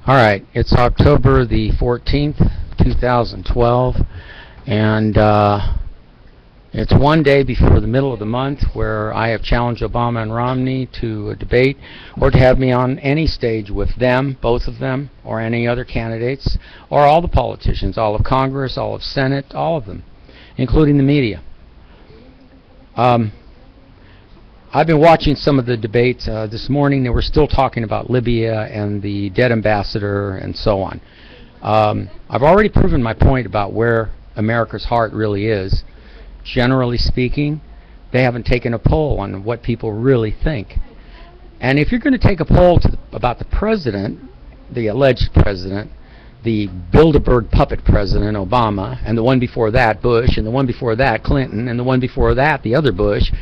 All right, it's October the 14th, 2012, and it's one day before the middle of the month where I have challenged Obama and Romney to a debate or to have me on any stage with them, both of them, or any other candidates, or all the politicians, all of Congress, all of Senate, all of them, including the media. I've been watching some of the debates. This morning they were still talking about Libya and the dead ambassador and so on. I've already proven my point about where America's heart really is. Generally speaking, they haven't taken a poll on what people really think. And if you're going to take a poll about the president, the alleged president, the Bilderberg puppet president, Obama, and the one before that, Bush, and the one before that, Clinton, and the one before that, the other Bush,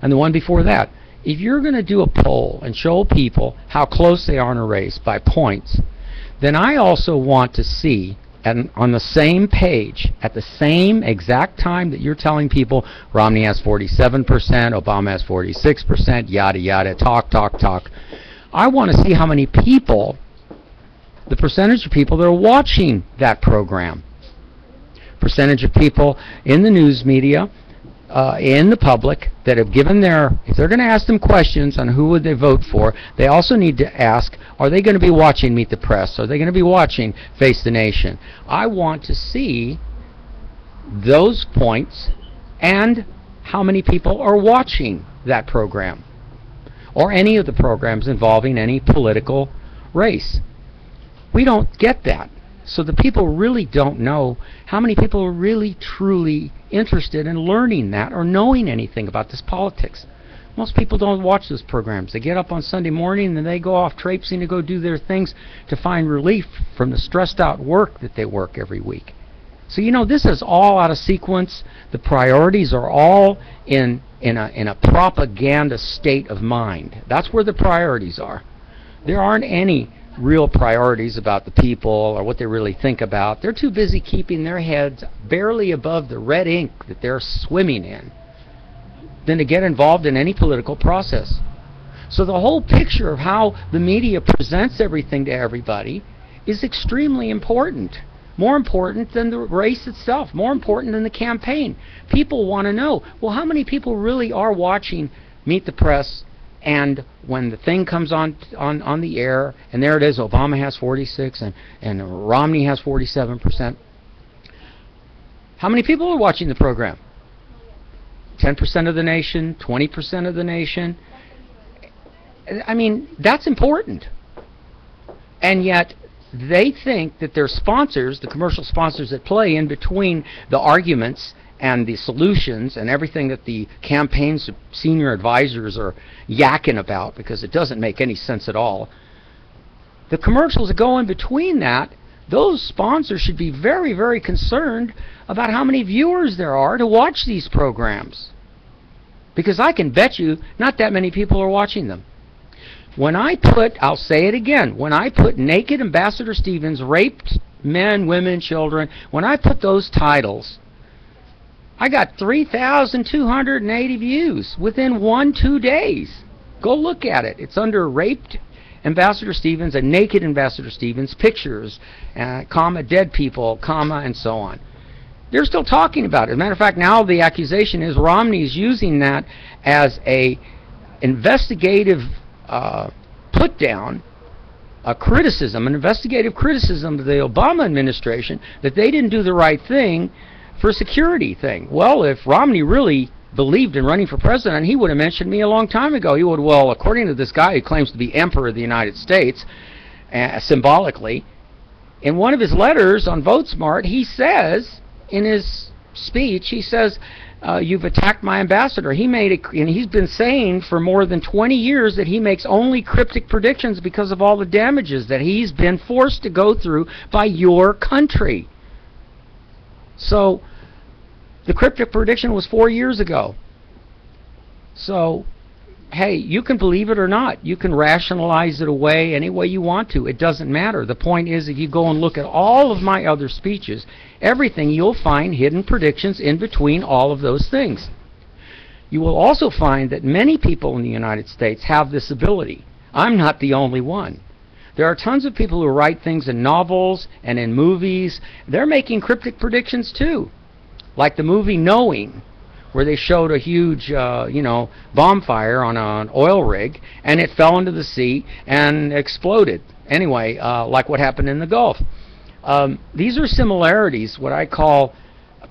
and the one before that. If you're going to do a poll and show people how close they are in a race by points, then I also want to see, on the same page, at the same exact time that you're telling people Romney has 47%, Obama has 46%, yada yada, talk, I want to see how many people, the percentage of people that are watching that program, percentage of people in the news media, in the public that have given if they're going to ask them questions on who would they vote for, they also need to ask, are they going to be watching Meet the Press? Are they going to be watching Face the Nation? I want to see those points and how many people are watching that program or any of the programs involving any political race. We don't get that. So the people really don't know how many people are really truly interested in learning that or knowing anything about this politics. Most people don't watch those programs. They get up on Sunday morning and they go off traipsing to go do their things to find relief from the stressed out work that they work every week. So you know, this is all out of sequence. The priorities are all in a propaganda state of mind. That's where the priorities are. There aren't any real priorities about the people or what they really think about. They're too busy keeping their heads barely above the red ink that they're swimming in than to get involved in any political process. So the whole picture of how the media presents everything to everybody is extremely important. More important than the race itself, more important than the campaign. People want to know, well, how many people really are watching Meet the Press? And when the thing comes on the air, and there it is, Obama has 46 and Romney has 47%. How many people are watching the program? 10% of the nation, 20% of the nation. I mean, that's important. And yet they think that their sponsors, the commercial sponsors that play in between the arguments and the solutions and everything that the campaign's senior advisors are yakking about, because it doesn't make any sense at all. The commercials that go in between that, those sponsors should be very, very concerned about how many viewers there are to watch these programs. Because I can bet you not that many people are watching them. When I put, I'll say it again, when I put naked Ambassador Stevens, raped men, women, children, when I put those titles, I got 3,280 views within 1-2 days. Go look at it. It's under raped Ambassador Stevens and naked Ambassador Stevens, pictures, comma, dead people, comma, and so on. They're still talking about it. As a matter of fact, now the accusation is Romney's using that as a investigative put down, a criticism, an investigative criticism of the Obama administration that they didn't do the right thing for a security thing. Well, if Romney really believed in running for president, he would have mentioned me a long time ago. He would, well, according to this guy who claims to be Emperor of the United States, symbolically, in one of his letters on VoteSmart, he says, in his speech, he says, you've attacked my ambassador. He made it, and he's been saying for more than 20 years that he makes only cryptic predictions because of all the damages that he's been forced to go through by your country. So the cryptic prediction was 4 years ago. So, hey, you can believe it or not. You can rationalize it away any way you want to. It doesn't matter. The point is, if you go and look at all of my other speeches, everything, you'll find hidden predictions in between all of those things. You will also find that many people in the United States have this ability. I'm not the only one. There are tons of people who write things in novels and in movies. They're making cryptic predictions too. Like the movie Knowing, where they showed a huge, bonfire on an oil rig, and it fell into the sea and exploded. Anyway, like what happened in the Gulf. These are similarities, what I call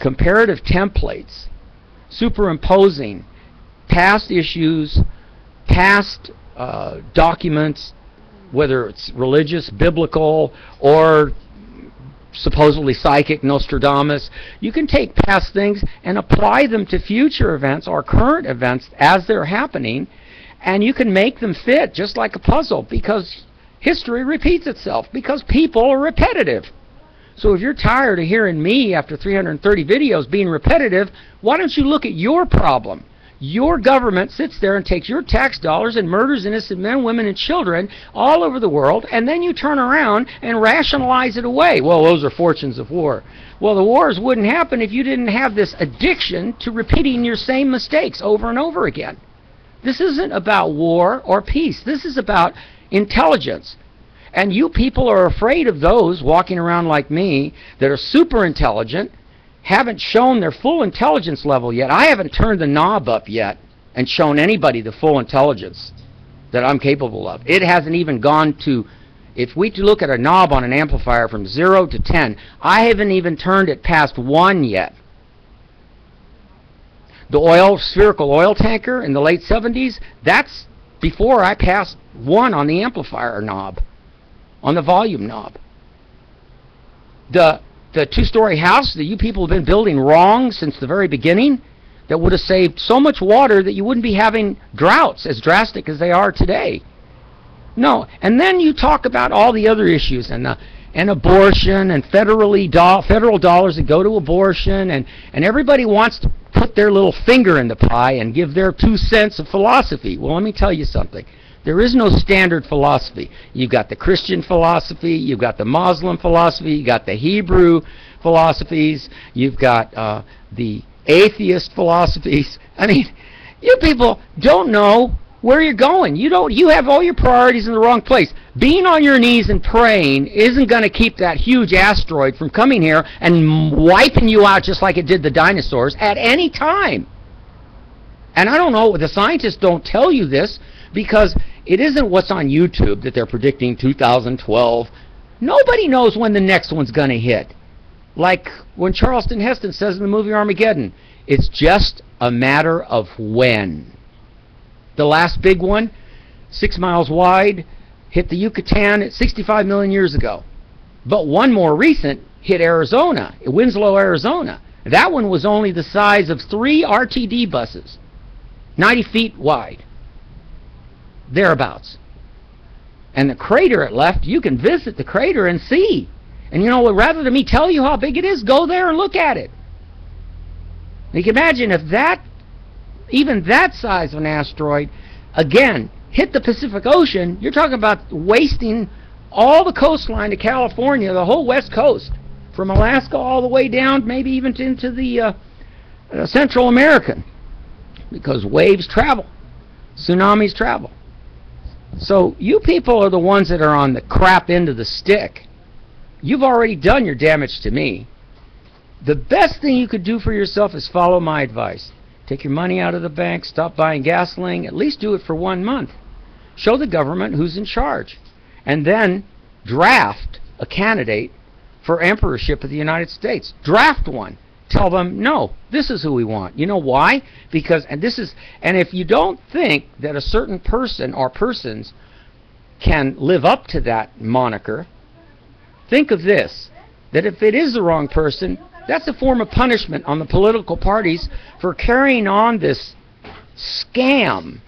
comparative templates, superimposing past issues, past documents, whether it's religious, biblical, or supposedly psychic, Nostradamus. You can take past things and apply them to future events or current events as they're happening, and you can make them fit just like a puzzle, because history repeats itself, because people are repetitive. So if you're tired of hearing me after 330 videos being repetitive, why don't you look at your problem? Your government sits there and takes your tax dollars and murders innocent men, women, and children all over the world, and then you turn around and rationalize it away. Well, those are fortunes of war. Well, the wars wouldn't happen if you didn't have this addiction to repeating your same mistakes over and over again. This isn't about war or peace. This is about intelligence. And you people are afraid of those walking around like me that are super intelligent, haven't shown their full intelligence level yet. I haven't turned the knob up yet and shown anybody the full intelligence that I'm capable of. It hasn't even gone to, if we look at a knob on an amplifier from 0 to 10, I haven't even turned it past 1 yet. The spherical oil tanker in the late 70s, that's before I passed 1 on the amplifier knob, on the volume knob. The two-story house that you people have been building wrong since the very beginning, that would have saved so much water that you wouldn't be having droughts as drastic as they are today. No, and then you talk about all the other issues, and abortion, and federal dollars that go to abortion, and everybody wants to put their little finger in the pie and give their 2 cents of philosophy. Well, let me tell you something. There is no standard philosophy. You've got the Christian philosophy, you've got the Muslim philosophy, you've got the Hebrew philosophies, you've got the atheist philosophies. I mean, you people don't know where you're going. You have all your priorities in the wrong place. Being on your knees and praying isn't going to keep that huge asteroid from coming here and wiping you out just like it did the dinosaurs at any time. And I don't know, the scientists don't tell you this, because it isn't what's on YouTube that they're predicting 2012. Nobody knows when the next one's going to hit. Like when Charleston Heston says in the movie Armageddon, it's just a matter of when. The last big one, 6 miles wide, hit the Yucatan 65 million years ago. But one more recent hit Arizona, Winslow, Arizona. That one was only the size of 3 RTD buses, 90 feet wide. Thereabouts. And the crater it left, you can visit the crater and see. And you know, rather than me tell you how big it is, go there and look at it. You can imagine if that, even that size of an asteroid, again, hit the Pacific Ocean, you're talking about wasting all the coastline to California, the whole west coast, from Alaska all the way down, maybe even into the Central American, because waves travel, tsunamis travel. So you people are the ones that are on the crap end of the stick. You've already done your damage to me. The best thing you could do for yourself is follow my advice. Take your money out of the bank, stop buying gasoline, at least do it for 1 month. Show the government who's in charge. And then draft a candidate for emperorship of the United States. Draft one. Tell them, no, this is who we want. You know why? Because, and if you don't think that a certain person or persons can live up to that moniker, think of this, that if it is the wrong person, that's a form of punishment on the political parties for carrying on this scam,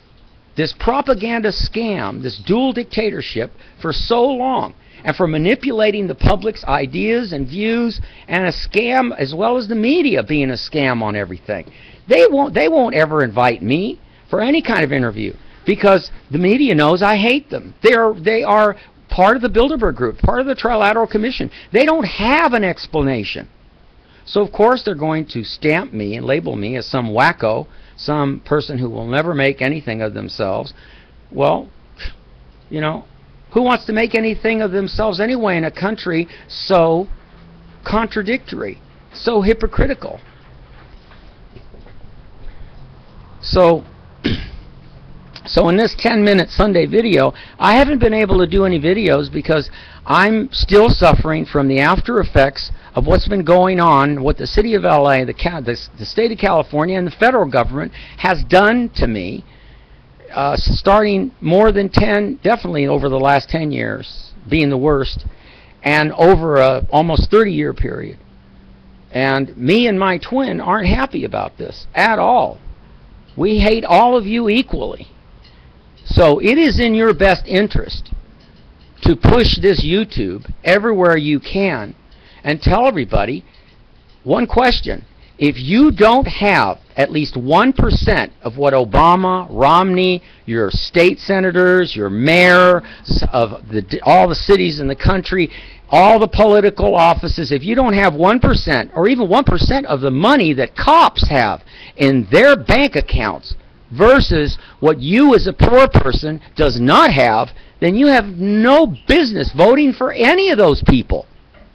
this propaganda scam, this dual dictatorship for so long, and for manipulating the public's ideas and views, and a scam as well as the media being a scam on everything. They won't ever invite me for any kind of interview, because the media knows I hate them. They are part of the Bilderberg Group, part of the Trilateral Commission. They don't have an explanation. So of course they're going to stamp me and label me as some wacko, some person who will never make anything of themselves. Well, you know, Who wants to make anything of themselves anyway in a country so contradictory, so hypocritical? So in this 10-minute Sunday video, I haven't been able to do any videos because I'm still suffering from the after effects of what's been going on, what the city of LA, the state of California, and the federal government has done to me, starting more than 10, definitely over the last 10 years, being the worst, and over a almost 30-year period. And me and my twin aren't happy about this at all. We hate all of you equally. So it is in your best interest to push this YouTube everywhere you can and tell everybody one question. If you don't have at least 1% of what Obama, Romney, your state senators, your mayor of all the cities in the country, all the political offices, if you don't have 1% or even 1% of the money that cops have in their bank accounts versus what you as a poor person does not have, then you have no business voting for any of those people.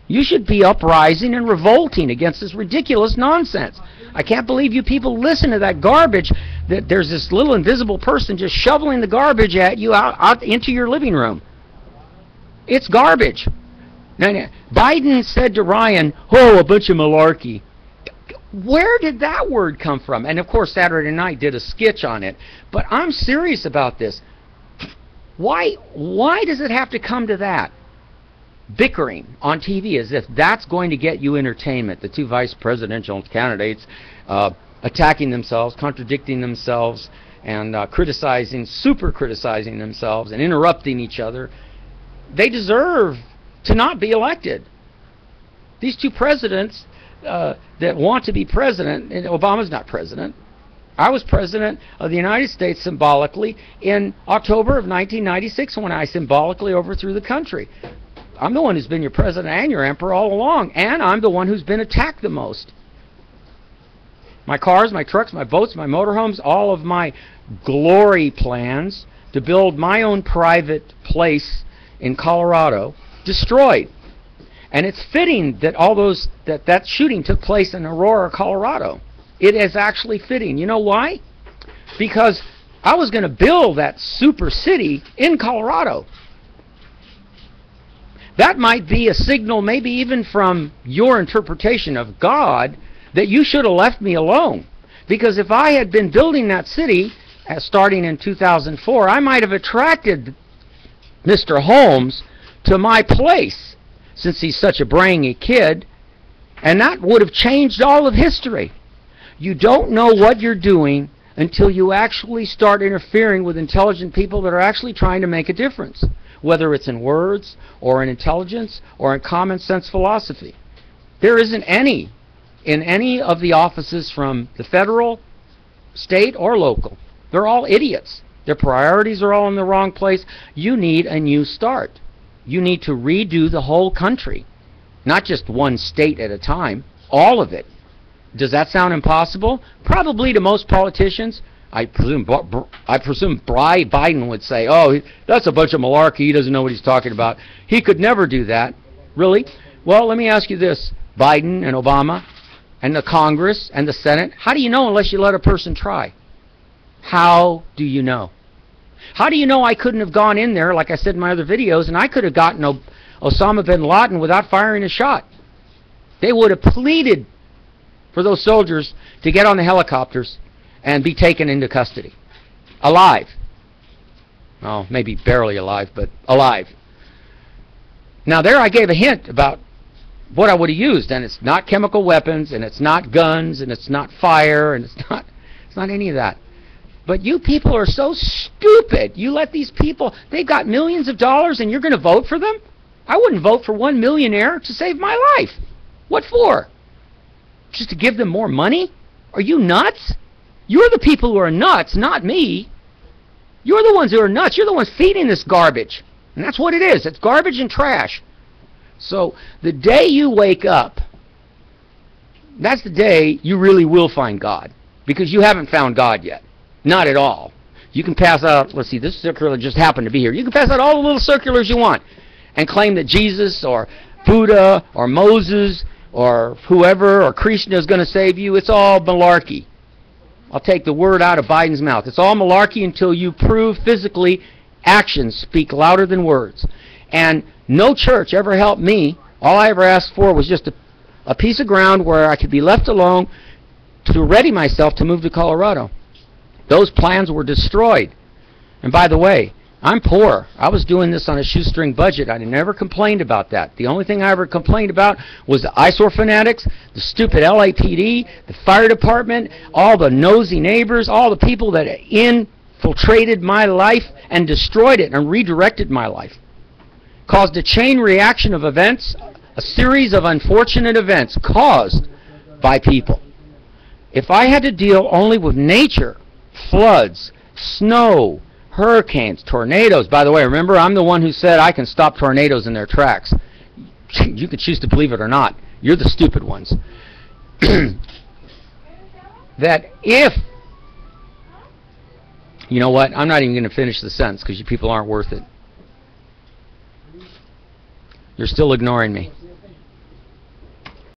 You should be uprising and revolting against this ridiculous nonsense. I can't believe you people listen to that garbage, that there's this little invisible person just shoveling the garbage at you out into your living room. It's garbage. Now, Biden said to Ryan, "Oh, a bunch of malarkey." Where did that word come from? And of course, Saturday Night did a sketch on it. But I'm serious about this. Why does it have to come to that? Bickering on TV as if that's going to get you entertainment. The two vice presidential candidates attacking themselves, contradicting themselves, and super criticizing themselves and interrupting each other. They deserve to not be elected. These two presidents that want to be president, and Obama's not president. I was president of the United States symbolically in October of 1996 when I symbolically overthrew the country. I'm the one who's been your president and your emperor all along, and I'm the one who's been attacked the most. My cars, my trucks, my boats, my motorhomes, all of my glory plans to build my own private place in Colorado, destroyed. And it's fitting that that shooting took place in Aurora, Colorado. It is actually fitting. You know why? Because I was going to build that super city in Colorado. That might be a signal, maybe even from your interpretation of God, that you should have left me alone. Because if I had been building that city, starting in 2004, I might have attracted Mr. Holmes to my place, since he's such a brainy kid, and that would have changed all of history. You don't know what you're doing until you actually start interfering with intelligent people that are actually trying to make a difference, whether it's in words or in intelligence or in common sense philosophy. There isn't any in any of the offices from the federal, state, or local. They're all idiots. Their priorities are all in the wrong place. You need a new start. You need to redo the whole country, not just one state at a time, all of it. Does that sound impossible? Probably to most politicians. I presume Biden would say, "Oh, that's a bunch of malarkey. He doesn't know what he's talking about." He could never do that. Really? Well, let me ask you this, Biden and Obama and the Congress and the Senate. How do you know unless you let a person try? How do you know? How do you know I couldn't have gone in there, like I said in my other videos, and I could have gotten Osama bin Laden without firing a shot? They would have pleaded for those soldiers to get on the helicopters and be taken into custody. Alive. Well, maybe barely alive, but alive. Now there I gave a hint about what I would have used, and it's not chemical weapons, and it's not guns, and it's not fire, and it's not any of that. But you people are so stupid. You let these people, they've got millions of dollars and you're going to vote for them? I wouldn't vote for one millionaire to save my life. What for? Just to give them more money? Are you nuts? You're the people who are nuts, not me. You're the ones who are nuts. You're the ones feeding this garbage. And that's what it is. It's garbage and trash. So the day you wake up, that's the day you really will find God. Because you haven't found God yet. Not at all. You can pass out, let's see, this circular just happened to be here. You can pass out all the little circulars you want and claim that Jesus or Buddha or Moses or whoever or Krishna is going to save you. It's all malarkey. I'll take the word out of Biden's mouth. It's all malarkey until you prove physically actions speak louder than words. And no church ever helped me. All I ever asked for was just a piece of ground where I could be left alone to ready myself to move to Colorado. Those plans were destroyed. And by the way, I'm poor. I was doing this on a shoestring budget. I never complained about that. The only thing I ever complained about was the eyesore fanatics, the stupid LAPD, the fire department, all the nosy neighbors, all the people that infiltrated my life and destroyed it and redirected my life. Caused a chain reaction of events, a series of unfortunate events caused by people. If I had to deal only with nature, floods, snow, hurricanes, tornadoes. By the way, remember, I'm the one who said I can stop tornadoes in their tracks. You can choose to believe it or not. You're the stupid ones. That if... You know what? I'm not even going to finish the sentence because you people aren't worth it. You're still ignoring me.